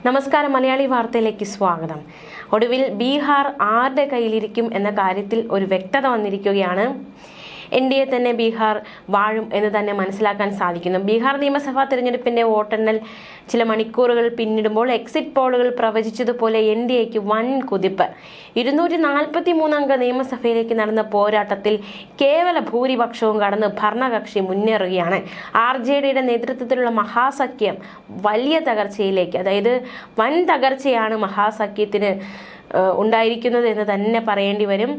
നമസ്കാരം, മലയാളി വാർത്തയിലേക്ക് സ്വാഗതം. ഒടുവിൽ ബീഹാർ ആരുടെ കയ്യിലിരിക്കും എന്ന കാര്യത്തിൽ ഒരു വ്യക്തത വന്നിരിക്കുകയാണ്. NDA തന്നെ ബീഹാർ വാഴും എന്ന് തന്നെ മനസ്സിലാക്കാൻ സാധിക്കുന്നു. ബീഹാർ നിയമസഭാ തിരഞ്ഞെടുപ്പിന്റെ വോട്ടെണ്ണൽ ചില മണിക്കൂറുകൾ പിന്നിടുമ്പോൾ എക്സിറ്റ് പോളുകൾ പ്രവചിച്ചതുപോലെ NDAക്ക് വൻ കുതിപ്പ്. 243 അംഗ നിയമസഭയിലേക്ക് നടന്ന പോരാട്ടത്തിൽ കേവല ഭൂരിപക്ഷവും കടന്ന് ഭരണകക്ഷി മുന്നേറുകയാണ്. RJDയുടെ നേതൃത്വത്തിലുള്ള മഹാസഖ്യം വലിയ തകർച്ചയിലേക്ക്, അതായത് വൻ തകർച്ചയാണ് മഹാസഖ്യത്തിന് ഉണ്ടായിരിക്കുന്നത് എന്ന് തന്നെ പറയേണ്ടി വരും.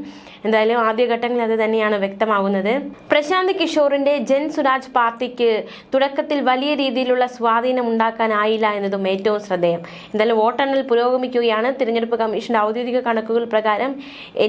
എന്തായാലും ആദ്യഘട്ടങ്ങളിൽ അത് തന്നെയാണ് വ്യക്തമാകുന്നത്. പ്രശാന്ത് കിഷോറിന്റെ ജൻ സുരാജ് പാർട്ടിക്ക് തുടക്കത്തിൽ വലിയ രീതിയിലുള്ള സ്വാധീനം ഉണ്ടാക്കാനായില്ല എന്നതും ഏറ്റവും ശ്രദ്ധേയം. എന്തായാലും വോട്ടെണ്ണൽ പുരോഗമിക്കുകയാണ്. തിരഞ്ഞെടുപ്പ് കമ്മീഷന്റെ ഔദ്യോഗിക കണക്കുകൾ പ്രകാരം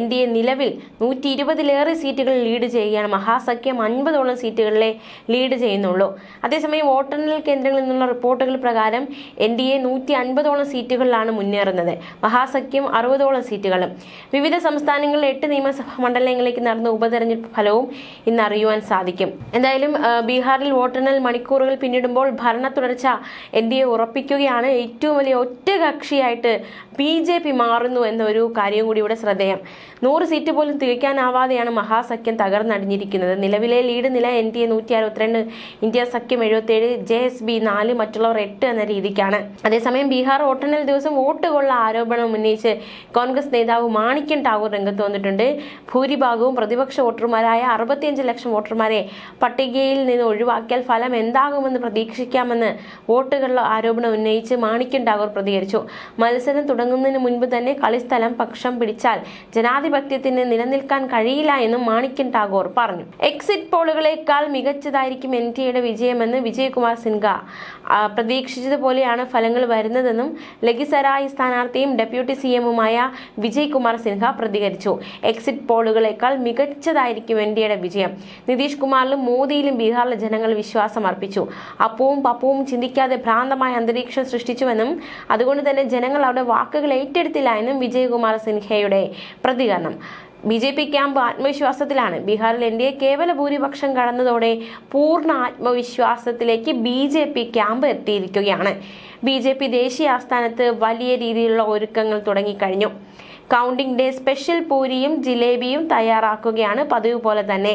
NDA നിലവിൽ 120ലേറെ സീറ്റുകൾ ലീഡ് ചെയ്യുകയാണ്. മഹാസഖ്യം 50ഓളം സീറ്റുകളിലെ ലീഡ് ചെയ്യുന്നുള്ളൂ. അതേസമയം വോട്ടെണ്ണൽ കേന്ദ്രങ്ങളിൽ നിന്നുള്ള റിപ്പോർട്ടുകൾ പ്രകാരം NDA 150ഓളം സീറ്റുകളിലാണ് മുന്നേറുന്നത്. മഹാസഖ്യം 60ഓളം സീറ്റുകളും. വിവിധ സംസ്ഥാനങ്ങളിലെ 8 നിയമസഭാ മണ്ഡലങ്ങളിലേക്ക് നടന്ന ഉപതെരഞ്ഞെടുപ്പ് ഫലവും ഇന്ന് അറിയുവാൻ സാധിക്കും. എന്തായാലും ബീഹാറിൽ വോട്ടെണ്ണൽ മണിക്കൂറുകൾ പിന്നിടുമ്പോൾ ഭരണ തുടർച്ച NDA ഉറപ്പിക്കുകയാണ്. ഏറ്റവും വലിയ ഒറ്റകക്ഷിയായിട്ട് BJP മാറുന്നു എന്നൊരു കാര്യം കൂടി ഇവിടെ ശ്രദ്ധേയം. 100 സീറ്റ് പോലും തികയ്ക്കാനാവാതെയാണ് മഹാസഖ്യം തകർന്നടിഞ്ഞിരിക്കുന്നത്. നിലവിലെ ലീഡ് നില NDA 162, ഇന്ത്യ സഖ്യം 77, JSB 4, മറ്റുള്ളവർ 8 എന്ന രീതിക്കാണ്. അതേസമയം ബീഹാർ വോട്ടെണ്ണൽ ദിവസം വോട്ട് കൊള്ള ആരോപണം ഉന്നയിച്ച് കോൺഗ്രസ് നേതാവ് മാണിക്യൻ ടാഗോർ രംഗത്ത് വന്നിട്ടുണ്ട്. ഭൂരിഭാഗവും പ്രതിപക്ഷ വോട്ടർമാരായ 65 ലക്ഷം വോട്ടർമാരെ പട്ടികയിൽ നിന്ന് ഒഴിവാക്കിയാൽ ഫലം എന്താകുമെന്ന് പ്രതീക്ഷിക്കാമെന്ന് വോട്ടുകളുടെ ആരോപണം ഉന്നയിച്ച് മാണിക്യൻ ടാഗോർ പ്രതികരിച്ചു. മത്സരം തുടങ്ങുന്നതിന് മുൻപ് തന്നെ കളിസ്ഥലം പക്ഷം പിടിച്ചാൽ ജനാധിപത്യത്തിന് നിലനിൽക്കാൻ കഴിയില്ല എന്നും മാണിക്യൻ ടാഗോർ പറഞ്ഞു. എക്സിറ്റ് പോളുകളേക്കാൾ മികച്ചതായിരിക്കും NDAയുടെ വിജയമെന്ന് വിജയ്കുമാർ സിൻഹ പ്രതീക്ഷിച്ചതുപോലെയാണ് ഫലങ്ങൾ വരുന്നതെന്നും ലഖിസരായ് സ്ഥാനാർത്ഥിയും ഡെപ്യൂട്ടി CMുമായ വിജയ്കുമാർ സിൻഹ പ്രതികരിച്ചു. എക്സിറ്റ് പോളുകളേക്കാൾ മികച്ചതായിരിക്കും NDAയുടെ വിജയം. നിതീഷ് കുമാറിലും മോദിയിലും ബീഹാറിലെ ജനങ്ങൾ വിശ്വാസം അർപ്പിച്ചു. അപ്പവും പപ്പവും ചിന്തിക്കാതെ ഭ്രാന്തമായ അന്തരീക്ഷം സൃഷ്ടിച്ചുവെന്നും അതുകൊണ്ട് തന്നെ ജനങ്ങൾ അവരുടെ വാക്കുകൾ ഏറ്റെടുത്തില്ല എന്നും വിജയ്കുമാർ സിൻഹയുടെ പ്രതികരണം. BJP ക്യാമ്പ് ആത്മവിശ്വാസത്തിലാണ്. ബീഹാറിൽ NDA കേവല ഭൂരിപക്ഷം കടന്നതോടെ പൂർണ്ണ ആത്മവിശ്വാസത്തിലേക്ക് BJP ക്യാമ്പ് എത്തിയിരിക്കുകയാണ്. BJP ദേശീയ ആസ്ഥാനത്ത് വലിയ രീതിയിലുള്ള ഒരുക്കങ്ങൾ തുടങ്ങിക്കഴിഞ്ഞു. കൗണ്ടിംഗ് ഡേ സ്പെഷ്യൽ പൂരിയും ജിലേബിയും തയ്യാറാക്കുകയാണ്. പതിവ് പോലെ തന്നെ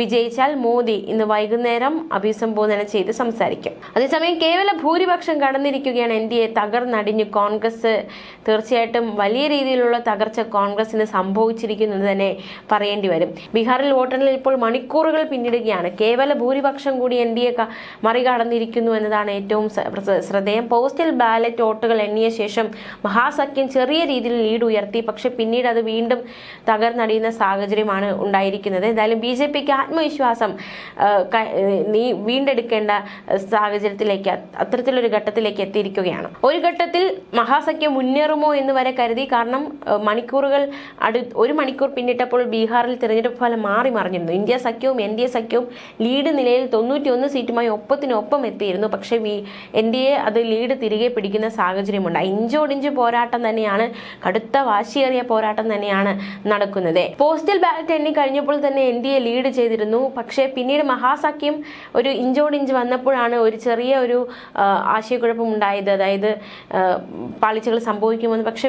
വിജയിച്ചാൽ മോദി ഇന്ന് വൈകുന്നേരം അഭിസംബോധന ചെയ്ത് സംസാരിക്കും. അതേസമയം കേവല ഭൂരിപക്ഷം കടന്നിരിക്കുകയാണ് NDA തകർന്നടിഞ്ഞു കോൺഗ്രസ്. തീർച്ചയായിട്ടും വലിയ രീതിയിലുള്ള തകർച്ച കോൺഗ്രസിന് സംഭവിച്ചിരിക്കുന്നത് തന്നെ പറയേണ്ടി വരും. ബീഹാറിൽ വോട്ടെണ്ണൽ ഇപ്പോൾ മണിക്കൂറുകൾ പിന്നിടുകയാണ്. കേവല ഭൂരിപക്ഷം കൂടി NDA മറികടന്നിരിക്കുന്നു എന്നതാണ് ഏറ്റവും ശ്രദ്ധേയം. പോസ്റ്റൽ ബാലറ്റ് വോട്ടുകൾ എണ്ണിയ ശേഷം മഹാസഖ്യം ചെറിയ രീതിയിൽ ലീഡ് ഉയർത്തി. പക്ഷെ പിന്നീട് അത് വീണ്ടും തകർന്നടിയുന്ന സാഹചര്യമാണ് ഉണ്ടായിരിക്കുന്നത്. എന്തായാലും BJPക്ക് ആത്മവിശ്വാസം വീണ്ടെടുക്കേണ്ട സാഹചര്യത്തിലേക്ക്, അത്തരത്തിലൊരു ഘട്ടത്തിലേക്ക് എത്തിയിരിക്കുകയാണ്. ഒരു ഘട്ടത്തിൽ മഹാസഖ്യം മുന്നേറുമോ എന്ന് വരെ കരുതി. കാരണം മണിക്കൂറുകൾ ഒരു മണിക്കൂർ പിന്നിട്ടപ്പോൾ ബീഹാറിൽ തിരഞ്ഞെടുപ്പ് ഫലം മാറി മറിഞ്ഞിരുന്നു. ഇന്ത്യ സഖ്യവും NDA സഖ്യവും ലീഡ് നിലയിൽ 91 സീറ്റുമായി ഒപ്പത്തിനൊപ്പം എത്തിയിരുന്നു. പക്ഷേ NDA അത് ലീഡ് തിരികെ പിടിക്കുന്ന സാഹചര്യമുണ്ടായി. ഇഞ്ചോടിഞ്ച് പോരാട്ടം തന്നെയാണ്, കടുത്ത വാശിയേറിയ പോരാട്ടം തന്നെയാണ് നടക്കുന്നത്. പോസ്റ്റൽ ബാലറ്റ് എണ്ണി കഴിഞ്ഞപ്പോൾ തന്നെ NDA ലീഡ് ചെയ്തിരുന്നു. പക്ഷേ പിന്നീട് മഹാസഖ്യം ഒരു ഇഞ്ചോടിഞ്ച് വന്നപ്പോഴാണ് ഒരു ചെറിയ ഒരു ആശയക്കുഴപ്പം ഉണ്ടായത്. അതായത് പാളിച്ചകൾ സംഭവിക്കുമെന്ന്. പക്ഷെ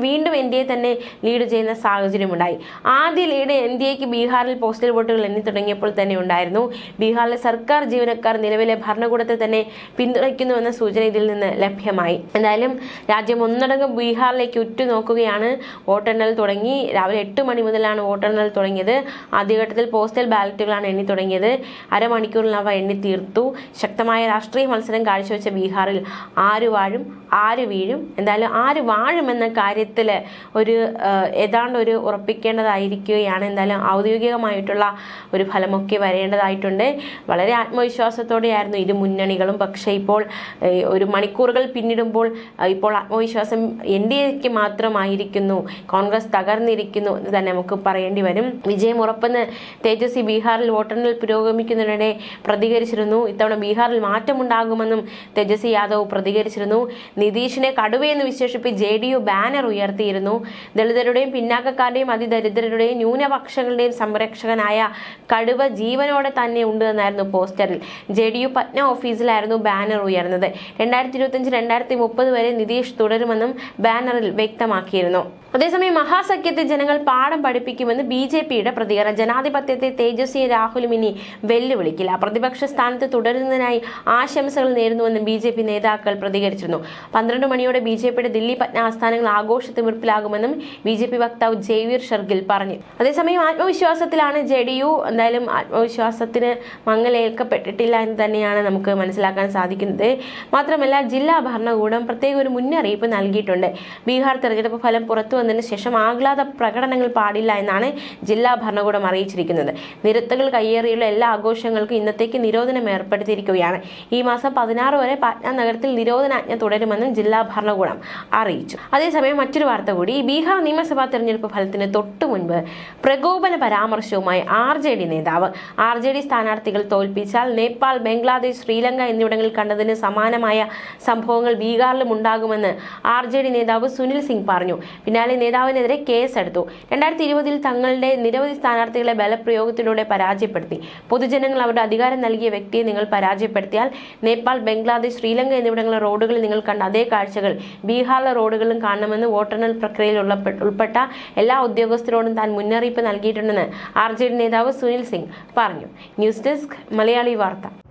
വീണ്ടും NDA തന്നെ ലീഡ് ചെയ്യുന്ന സാഹചര്യമുണ്ടായി. ആദ്യ ലീഡ് NDAക്ക് ബീഹാറിൽ പോസ്റ്റൽ വോട്ടുകൾ എണ്ണി തുടങ്ങിയപ്പോൾ തന്നെ ഉണ്ടായിരുന്നു. ബീഹാറിലെ സർക്കാർ ജീവനക്കാർ നിലവിലെ ഭരണകൂടത്തെ തന്നെ പിന്തുണയ്ക്കുന്നുവെന്ന സൂചന ഇതിൽ നിന്ന് ലഭ്യമായി. എന്തായാലും രാജ്യം ഒന്നടങ്കം ബീഹാറിലേക്ക് ഉറ്റുനോക്കുകയാണ്. വോട്ടെണ്ണൽ തുടങ്ങി. രാവിലെ 8 മണി മുതലാണ് വോട്ടെണ്ണൽ തുടങ്ങിയത്. ആദ്യഘട്ടത്തിൽ പോസ്റ്റൽ ബാലറ്റുകളാണ് എണ്ണി തുടങ്ങിയത്. അരമണിക്കൂറിൽ അവ എണ്ണി തീർത്തു. ശക്തമായ രാഷ്ട്രീയ മത്സരം കാഴ്ചവെച്ച ബീഹാറിൽ ആര് വാഴും ആര് വീഴും, എന്തായാലും ആര് വാഴുമെന്ന കാര്യത്തിൽ ഏതാണ്ട് ഒരു ഉറപ്പിക്കേണ്ടതായിരിക്കുകയാണ്. എന്തായാലും ഔദ്യോഗികമായിട്ടുള്ള ഒരു ഫലമൊക്കെ വരേണ്ടതായിട്ടുണ്ട്. വളരെ ആത്മവിശ്വാസത്തോടെയായിരുന്നു ഇരു മുന്നണികളും. പക്ഷേ ഇപ്പോൾ ഒരു മണിക്കൂറുകൾ പിന്നിടുമ്പോൾ ഇപ്പോൾ ആത്മവിശ്വാസം NDAക്ക് മാത്രമായിരിക്കുന്നു. തകർന്നിരിക്കുന്നു, കോൺഗ്രസ് തകർന്നിരിക്കുന്നു എന്ന് തന്നെ നമുക്ക് പറയേണ്ടി വരും. വിജയം ഉറപ്പെന്ന് തേജസ്വി ബീഹാറിൽ വോട്ടെണ്ണൽ പുരോഗമിക്കുന്നതിനിടെ പ്രതികരിച്ചിരുന്നു. ഇത്തവണ ബീഹാറിൽ മാറ്റമുണ്ടാകുമെന്നും തേജസ്വി യാദവ് പ്രതികരിച്ചിരുന്നു. നിതീഷിനെ കടുവയെന്ന് വിശേഷിപ്പിച്ച് JDU ബാനർ ഉയർത്തിയിരുന്നു. ദളിതരുടെയും പിന്നാക്കക്കാരുടെയും അതിദരിദ്രരുടെയും ന്യൂനപക്ഷങ്ങളുടെയും സംരക്ഷകനായ കടുവ ജീവനോടെ തന്നെ ഉണ്ട് എന്നായിരുന്നു പോസ്റ്ററിൽ. JDU പറ്റ്ന ഓഫീസിലായിരുന്നു ബാനർ ഉയർന്നത്. 2025-2030 വരെ നിതീഷ് തുടരുമെന്നും ബാനറിൽ വ്യക്തമാക്കിയിരുന്നു. അതേസമയം മഹാസഖ്യത്തെ ജനങ്ങൾ പാഠം പഠിപ്പിക്കുമെന്ന് BJPയുടെ പ്രതികരണം. ജനാധിപത്യത്തെ തേജസ്വിയും രാഹുലും ഇനി വെല്ലുവിളിക്കില്ല, പ്രതിപക്ഷ സ്ഥാനത്ത് തുടരുന്നതിനായി ആശംസകൾ നേരുന്നുവെന്ന് BJP നേതാക്കൾ പ്രതികരിച്ചിരുന്നു. 12 മണിയോടെ BJPയുടെ ദില്ലി പറ്റ്ന ആസ്ഥാനങ്ങൾ ആഘോഷത്തിമിർപ്പിലാകുമെന്നും BJP വക്താവ് ജയ്വീർ ഷർഗിൽ പറഞ്ഞു. അതേസമയം ആത്മവിശ്വാസത്തിലാണ് JDU. എന്തായാലും ആത്മവിശ്വാസത്തിന് മങ്ങലേൽക്കപ്പെട്ടിട്ടില്ല എന്ന് തന്നെയാണ് നമുക്ക് മനസ്സിലാക്കാൻ സാധിക്കുന്നത്. മാത്രമല്ല ജില്ലാ ഭരണകൂടം പ്രത്യേക ഒരു മുന്നറിയിപ്പ് നൽകിയിട്ടുണ്ട്. ബീഹാർ തെരഞ്ഞെടുപ്പ് ഫലം പുറത്തു വന്നതിന് ശേഷം ആഹ്ലാദ പ്രകടനങ്ങൾ പാടില്ല എന്നാണ് ജില്ലാ ഭരണകൂടം അറിയിച്ചിരിക്കുന്നത്. നിരത്തുകൾ കയ്യേറിയുള്ള എല്ലാ ആഘോഷങ്ങൾക്കും ഇന്നത്തേക്ക് നിരോധനം ഏർപ്പെടുത്തിയിരിക്കുകയാണ്. ഈ മാസം 16 വരെ പാറ്റ്ന നഗരത്തിൽ നിരോധനാജ്ഞ തുടരുമെന്നും ജില്ലാ ഭരണകൂടം അറിയിച്ചു. അതേസമയം മറ്റൊരു വാർത്ത കൂടി. ബീഹാർ നിയമസഭാ തെരഞ്ഞെടുപ്പ് ഫലത്തിന് തൊട്ടു മുൻപ് പ്രകോപന പരാമർശവുമായി RJD നേതാവ്. RJD സ്ഥാനാർത്ഥികൾ തോൽപ്പിച്ചാൽ നേപ്പാൾ, ബംഗ്ലാദേശ്, ശ്രീലങ്ക എന്നിവിടങ്ങളിൽ കണ്ടതിന് സമാനമായ സംഭവങ്ങൾ ബീഹാറിലും ഉണ്ടാകുമെന്ന് RJD നേതാവ് സുനിൽ സിംഗ് പറഞ്ഞു. പിന്നാലെ നേതാവിനെതിരെ കേസെടുത്തു. 2020 തങ്ങളുടെ നിരവധി സ്ഥാനാർത്ഥികളെ ബലപ്രയോഗത്തിലൂടെ പരാജയപ്പെടുത്തി. പൊതുജനങ്ങൾ അവരുടെ അധികാരം നൽകിയ വ്യക്തിയെ നിങ്ങൾ പരാജയപ്പെടുത്തിയാൽ നേപ്പാൾ, ബംഗ്ലാദേശ്, ശ്രീലങ്ക എന്നിവിടങ്ങളിലെ റോഡുകളിൽ നിങ്ങൾ കണ്ട അതേ കാഴ്ചകൾ ബീഹാറിലെ റോഡുകളിലും കാണണമെന്ന് വോട്ടെണ്ണൽ പ്രക്രിയയിൽ ഉൾപ്പെട്ട എല്ലാ ഉദ്യോഗസ്ഥരോടും താൻ മുന്നറിയിപ്പ് നൽകിയിട്ടുണ്ടെന്ന് RJD നേതാവ് സുനിൽ സിംഗ് പറഞ്ഞു. ന്യൂസ് ഡെസ്ക് മലയാളി വാർത്ത.